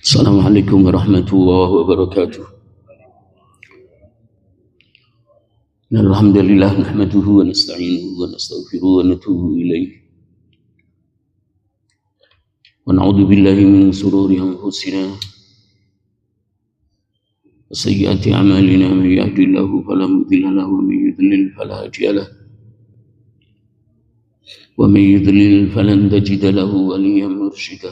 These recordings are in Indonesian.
Assalamualaikum warahmatullahi wabarakatuh. Alhamdulillah nahmaduhu wa nasta'inuhu wa nastaghfiruhu wa natubu ilaih. Wa na'udzu billahi min shururi anfusina wa sayyiati a'malina man yahdihillahu fala mudilla lahu wa man yudlil fala hadiya lahu. Wa man yudlil falan tajida lahu waliyyan mursyida.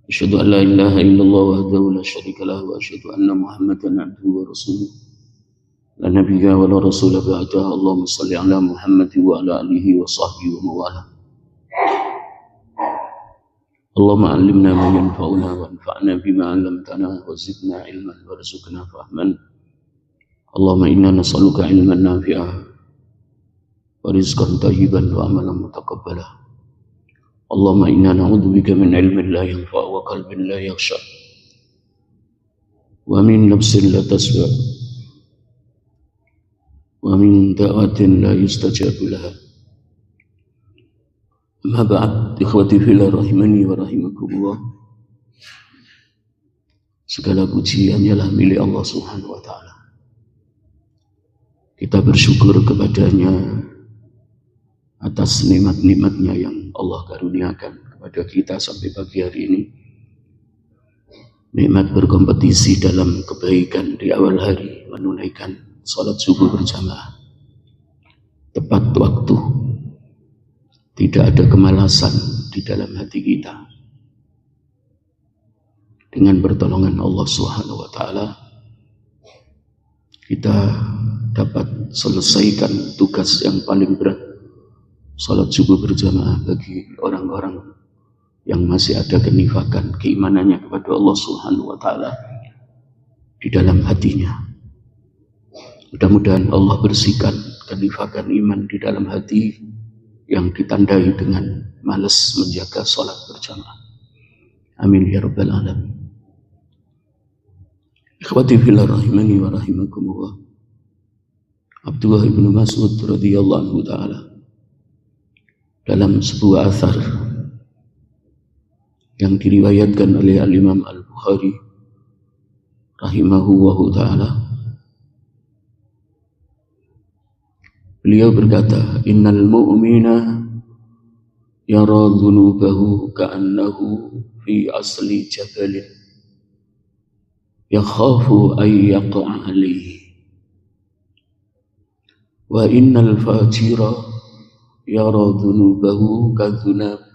Asyhadu an la ilaha illallah wahdahu la syarika lahu wa asyhadu anna Muhammadan abduhu wa rasuluh. La nabiyya wa la rasula ba'dahu. Allahumma shalli ala Muhammad wa ala alihi wa sahbihi wa mawala. Allahumma 'allimna ma yanfa'una wa anfa'na bima 'allamtana wa zidna 'ilman warzuqna fahman. Allahumma inna nas'aluka 'ilman nafi'an wa rizqan thayyiban wa amalan mutaqabbala. Allahumma inna na'udzubika min 'ilmin la yanfa' wa qalbin la yakhsha wa min nafsin la taswa wa min da'watin la yustajabu laha. Amma ba'd, ikhwati fillah rahimani wa rahimakumullah. Segala puji hanyalah milik Allah Subhanahu wa taala. Kita bersyukur kepadanya atas nikmat-nikmatnya yang Allah karuniakan kepada kita sampai pagi hari ini. Nikmat berkompetisi dalam kebaikan di awal hari, menunaikan salat subuh berjamaah tepat waktu, tidak ada kemalasan di dalam hati kita. Dengan pertolongan Allah Subhanahu wa taala kita dapat selesaikan tugas yang paling berat, salat subuh berjamaah bagi orang-orang yang masih ada kenifakan keimanannya kepada Allah Subhanahu wa taala di dalam hatinya. Mudah-mudahan Allah bersihkan kenifakan iman di dalam hati yang ditandai dengan malas menjaga salat berjamaah. Amin ya rabbal alamin. Ikhwati fillah rahimani wa rahimakumullah. Abdullah bin Mas'ud radhiyallahu anhu ta'ala dalam sebuah athar yang diriwayatkan oleh Al-Imam Al-Bukhari rahimahullahu ta'ala, beliau berkata, innal mu'mina yara dhunubahu ka'annahu fi asli jabalin yakhafu an yaqa'a alayhi wa innal fajira yara dhunubahu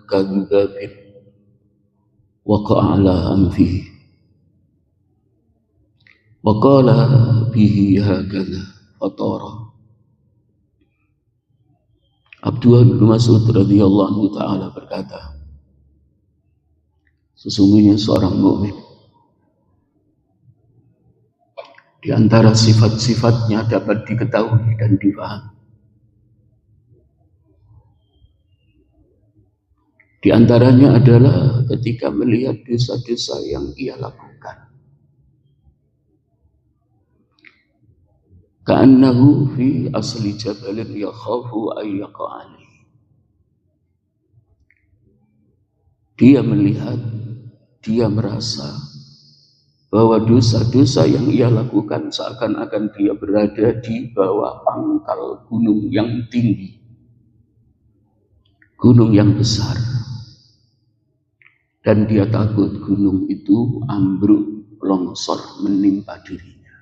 kadhubabin waqa'a ala anfihi wa qala bihi hakadha fatara. Abdullah bin Mas'ud radhiyallahu anhu ta'ala berkata, sesungguhnya seorang mukmin di antara sifat-sifatnya dapat diketahui dan difahami. Di antaranya adalah ketika melihat dosa-dosa yang ia lakukan. Ka'annahu fi asli jabalin yakhafu an yaqa'a alayhi. Dia melihat, dia merasa bahwa dosa-dosa yang ia lakukan seakan-akan dia berada di bawah pangkal gunung yang tinggi, gunung yang besar, dan dia takut gunung itu ambruk, longsor menimpa dirinya.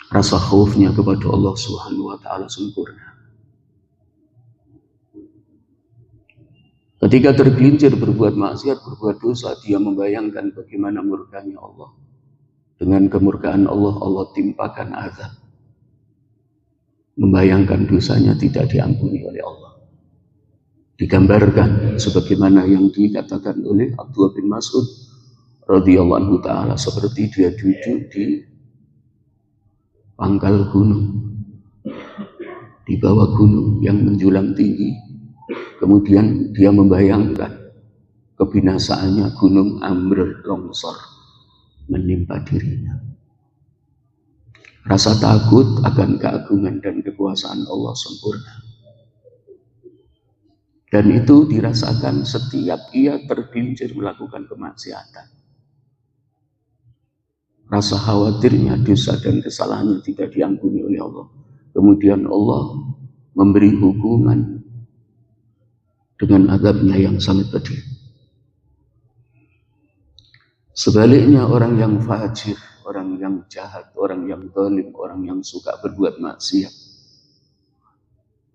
Rasa khaufnya kepada Allah Subhanahu wa taala sempurna. Ketika tergelincir berbuat maksiat, berbuat dosa, dia membayangkan bagaimana murkanya Allah. Dengan kemurkaan Allah, Allah timpakan azab. Membayangkan dosanya tidak diampuni oleh Allah. Digambarkan sebagaimana yang dikatakan oleh Abdullah bin Mas'ud radhiyallahu anhu ta'ala, seperti dia duduk di pangkal gunung, di bawah gunung yang menjulang tinggi. Kemudian dia membayangkan kebinasaannya, gunung ambruk, longsor menimpa dirinya. Rasa takut akan keagungan dan kekuasaan Allah sempurna. Dan itu dirasakan setiap ia tergelincir melakukan kemaksiatan. Rasa khawatirnya dosa dan kesalahannya tidak diampuni oleh Allah. Kemudian Allah memberi hukuman dengan azabnya yang sangat pedih. Sebaliknya orang yang fajir, orang yang jahat, orang yang zalim, orang yang suka berbuat maksiat.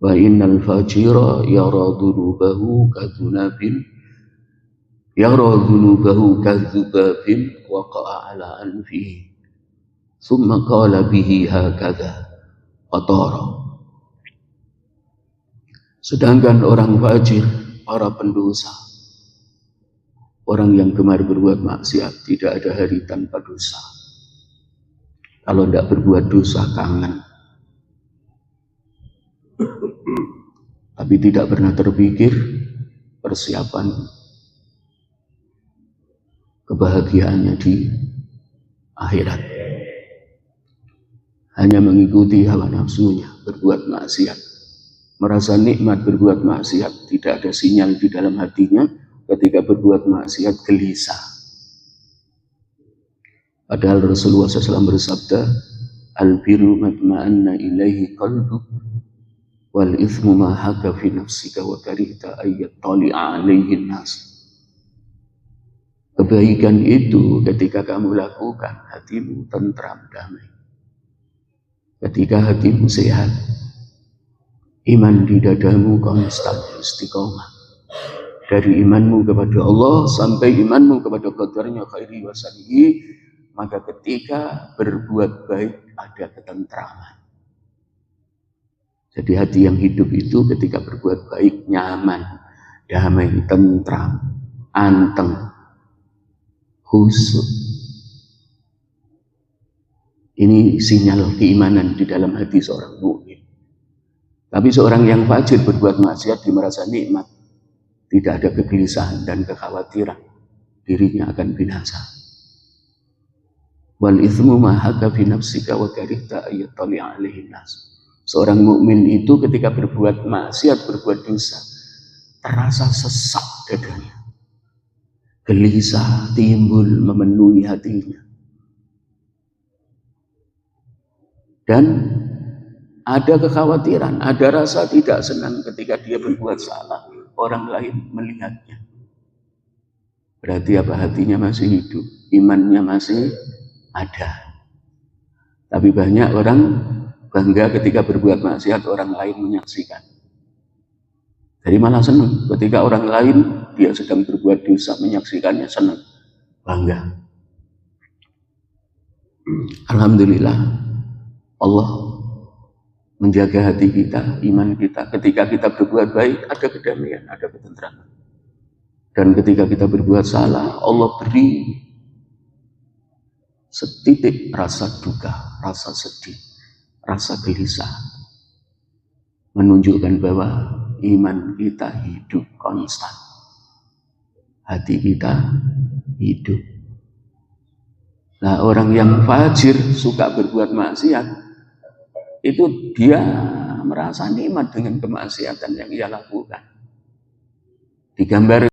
Wa innal fajira yara dhunubahu kadhunabin waqa'a ala anfihi thumma qala bihi hakadha qatara. Sedangkan orang fajir, para pendosa, orang yang gemar berbuat maksiat, tidak ada hari tanpa dosa. Kalau tidak berbuat dosa kangen, tapi tidak pernah terpikir persiapan kebahagiaannya di akhirat. Hanya mengikuti hawa nafsunya, berbuat maksiat, merasa nikmat berbuat maksiat, tidak ada sinyal di dalam hatinya. Ketika berbuat maksiat gelisah. Padahal Rasulullah SAW bersabda, al-birru matma'anna ilaihi qalbuk wal ithmu ma haka fi nafsika wa karihta ayyat tali'a alaihi nas. Kebaikan itu ketika kamu lakukan, hatimu tentram, damai. Ketika hatimu sehat, iman di dadamu konstan, istiqomah. Dari imanmu kepada Allah sampai imanmu kepada qadarnya khairi wa syarrihi, maka ketika berbuat baik ada ketentraman. Jadi hati yang hidup itu ketika berbuat baik nyaman, damai, tentram, anteng, khusyuk. Ini sinyal keimanan di dalam hati seorang mukmin. Tapi seorang yang fajir berbuat maksiat, dia merasa nikmat. Tidak ada kegelisahan dan kekhawatiran dirinya akan binasa. Wal ithmu ma haka fi nafsika wa karihta ayyat tali'a alaihi nas. Seorang mukmin itu ketika berbuat maksiat, berbuat dosa, terasa sesak dadanya. Gelisah timbul memenuhi hatinya. Dan ada kekhawatiran, ada rasa tidak senang ketika dia berbuat salah. Orang lain melihatnya. Berarti apa? Hatinya masih hidup, imannya masih ada. Tapi banyak orang bangga ketika berbuat maksiat, orang lain menyaksikan. Jadi malah senang ketika orang lain dia sedang berbuat dosa, menyaksikannya, senang, bangga. Alhamdulillah Allah menjaga hati kita, iman kita. Ketika kita berbuat baik, ada kedamaian, ada ketentraman. Dan ketika kita berbuat salah, Allah beri setitik rasa duka, rasa sedih, rasa gelisah. Menunjukkan bahwa iman kita hidup konstan. Hati kita hidup. Nah, orang yang fajir, suka berbuat maksiat, itu dia merasa nikmat dengan kemaksiatan yang ia lakukan. Digambar